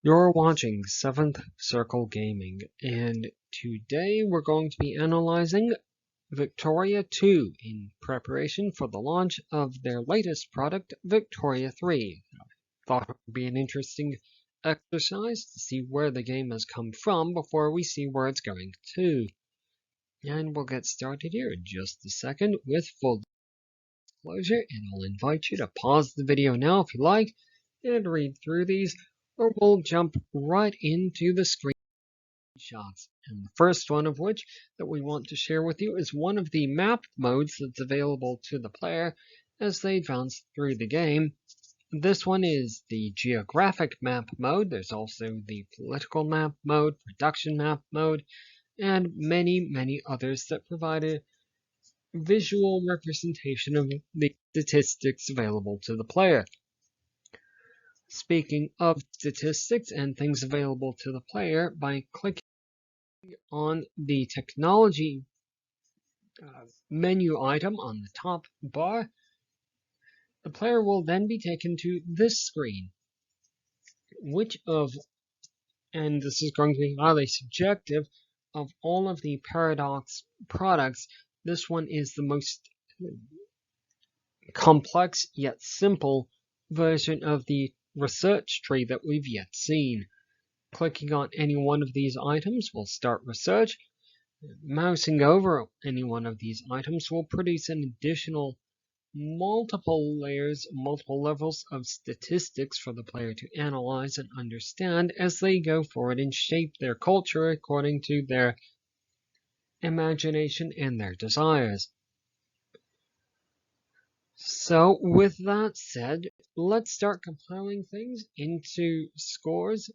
You're watching 7th Circle Gaming, and today we're going to be analyzing Victoria 2 in preparation for the launch of their latest product, Victoria 3. Thought it would be an interesting exercise to see where the game has come from before we see where it's going to. And we'll get started here in just a second with full disclosure, and I'll invite you to pause the video now if you like and read through these, or we'll jump right into the screenshots. And the first one of which that we want to share with you is one of the map modes that's available to the player as they advance through the game. This one is the geographic map mode. There's also the political map mode, production map mode, and many others that provide a visual representation of the statistics available to the player. Speaking of statistics and things available to the player, by clicking on the technology menu item on the top bar, the player will then be taken to this screen, and this is going to be highly subjective, of all of the Paradox products, this one is the most complex yet simple version of the research tree that we've yet seen. Clicking on any one of these items will start research. Mousing over any one of these items will produce an additional multiple levels of statistics for the player to analyze and understand as they go forward and shape their culture according to their imagination and their desires. So with that said, let's start compiling things into scores,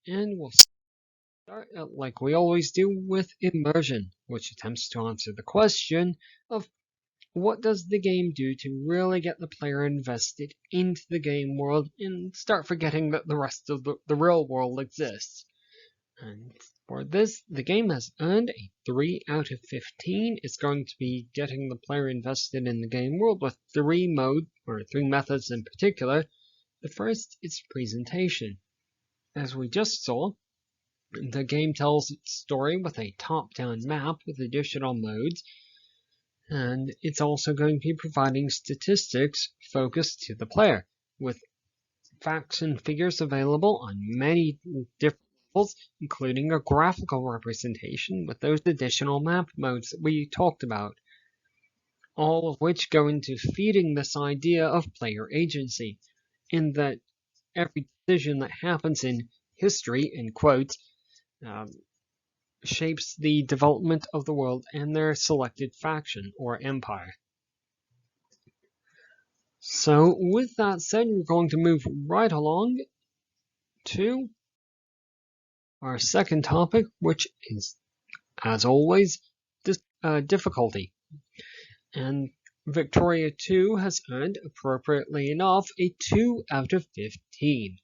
and we'll start like we always do with Immersion, which attempts to answer the question of what does the game do to really get the player invested into the game world and start forgetting that the rest of the real world exists. And for this, the game has earned a 3 out of 15. It's going to be getting the player invested in the game world with three methods in particular. The first is presentation. As we just saw, the game tells its story with a top-down map with additional modes, and it's also going to be providing statistics focused to the player, with facts and figures available on many different levels, including a graphical representation with those additional map modes that we talked about, all of which go into feeding this idea of player agency, in that every decision that happens in history, in quotes, shapes the development of the world and their selected faction or empire. So with that said, we're going to move right along to our second topic, which is, as always, difficulty. And Victoria 2 has earned, appropriately enough, a 2 out of 15.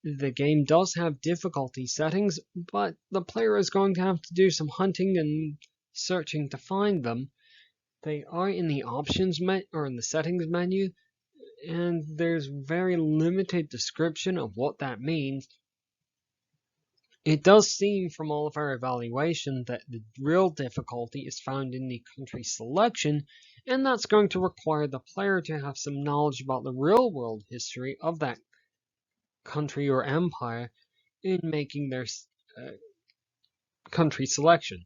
The game does have difficulty settings, but the player is going to have to do some hunting and searching to find them. They are in the options or in the settings menu, and there's very limited description of what that means. It does seem from all of our evaluation that the real difficulty is found in the country selection, and that's going to require the player to have some knowledge about the real world history of that country or empire in making their country selection.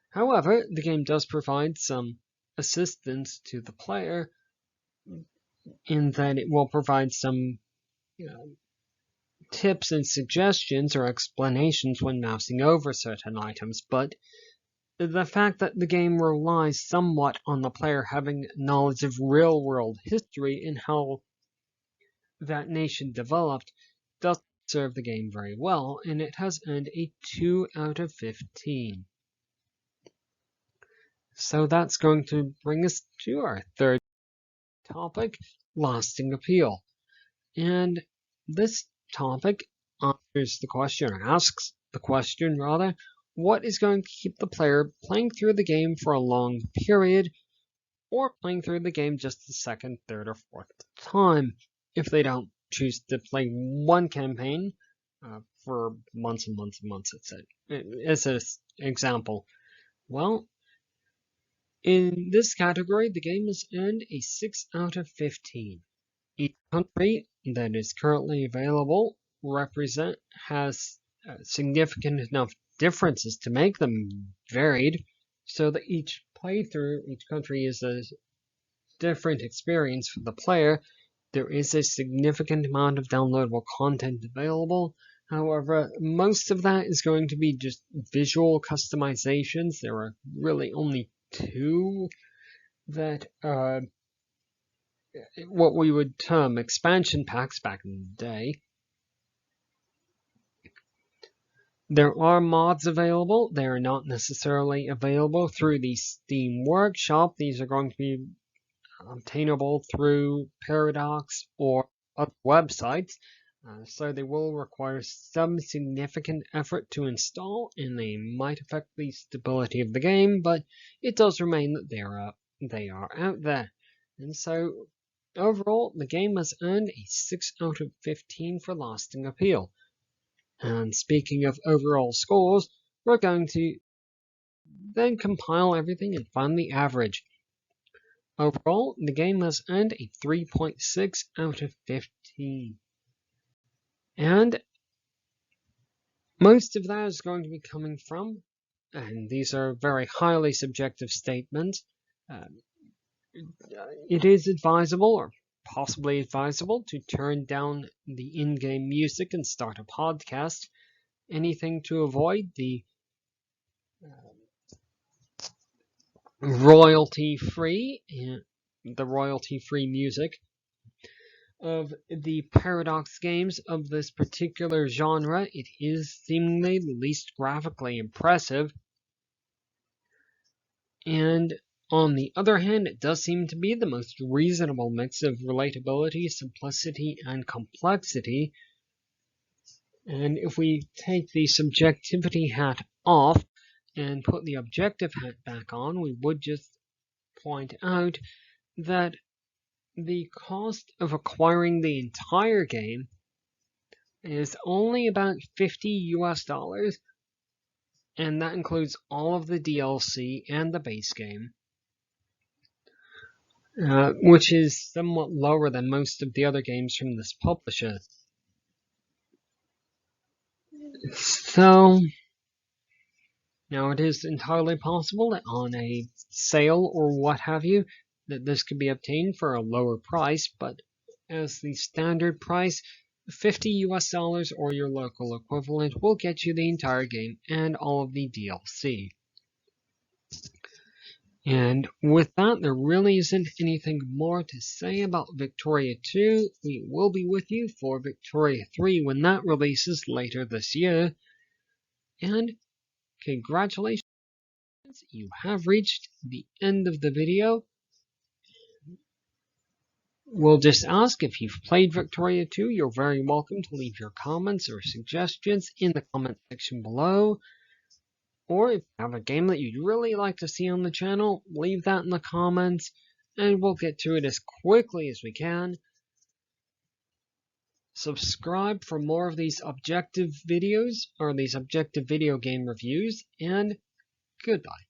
However, the game does provide some assistance to the player in that it will provide some tips and suggestions or explanations when mousing over certain items, but the fact that the game relies somewhat on the player having knowledge of real-world history and how that nation developed doesn't serve the game very well, and it has earned a 2 out of 15. So that's going to bring us to our third topic, lasting appeal. And this topic answers the question, or asks the question rather, what is going to keep the player playing through the game for a long period, or playing through the game just the second, third, or fourth time if they don't choose to play one campaign for months and months and months. It's an example. Well, in this category, the game has earned a 6 out of 15. Each country that is currently available has significant enough differences to make them varied, so that each playthrough, each country is a different experience for the player. There is a significant amount of downloadable content available. However, most of that is going to be just visual customizations. There are really only two that what we would term expansion packs back in the day. There are mods available. They are not necessarily available through the Steam Workshop. These are going to be obtainable through Paradox or other websites. So they will require some significant effort to install, and they might affect the stability of the game, but it does remain that they are out there. And so overall, the game has earned a 6 out of 15 for lasting appeal. And speaking of overall scores, we're going to then compile everything and find the average. Overall, the game has earned a 3.6 out of 15. And most of that is going to be coming from, and these are very highly subjective statements, it is advisable or possibly advisable to turn down the in-game music and start a podcast. Anything to avoid the royalty-free music of the Paradox games of this particular genre. It is seemingly the least graphically impressive, and on the other hand, it does seem to be the most reasonable mix of relatability, simplicity, and complexity. And if we take the subjectivity hat off and put the objective hat back on, we would just point out that the cost of acquiring the entire game is only about $50 US, and that includes all of the DLC and the base game, which is somewhat lower than most of the other games from this publisher. So, now it is entirely possible that on a sale or what have you, that this could be obtained for a lower price, but as the standard price, $50 or your local equivalent will get you the entire game and all of the DLC. And with that, there really isn't anything more to say about Victoria 2. We will be with you for Victoria 3 when that releases later this year. And congratulations, you have reached the end of the video. We'll just ask, if you've played Victoria 2, you're very welcome to leave your comments or suggestions in the comment section below. Or if you have a game that you'd really like to see on the channel, leave that in the comments, and we'll get to it as quickly as we can. Subscribe for more of these objective videos, or these objective video game reviews, and goodbye.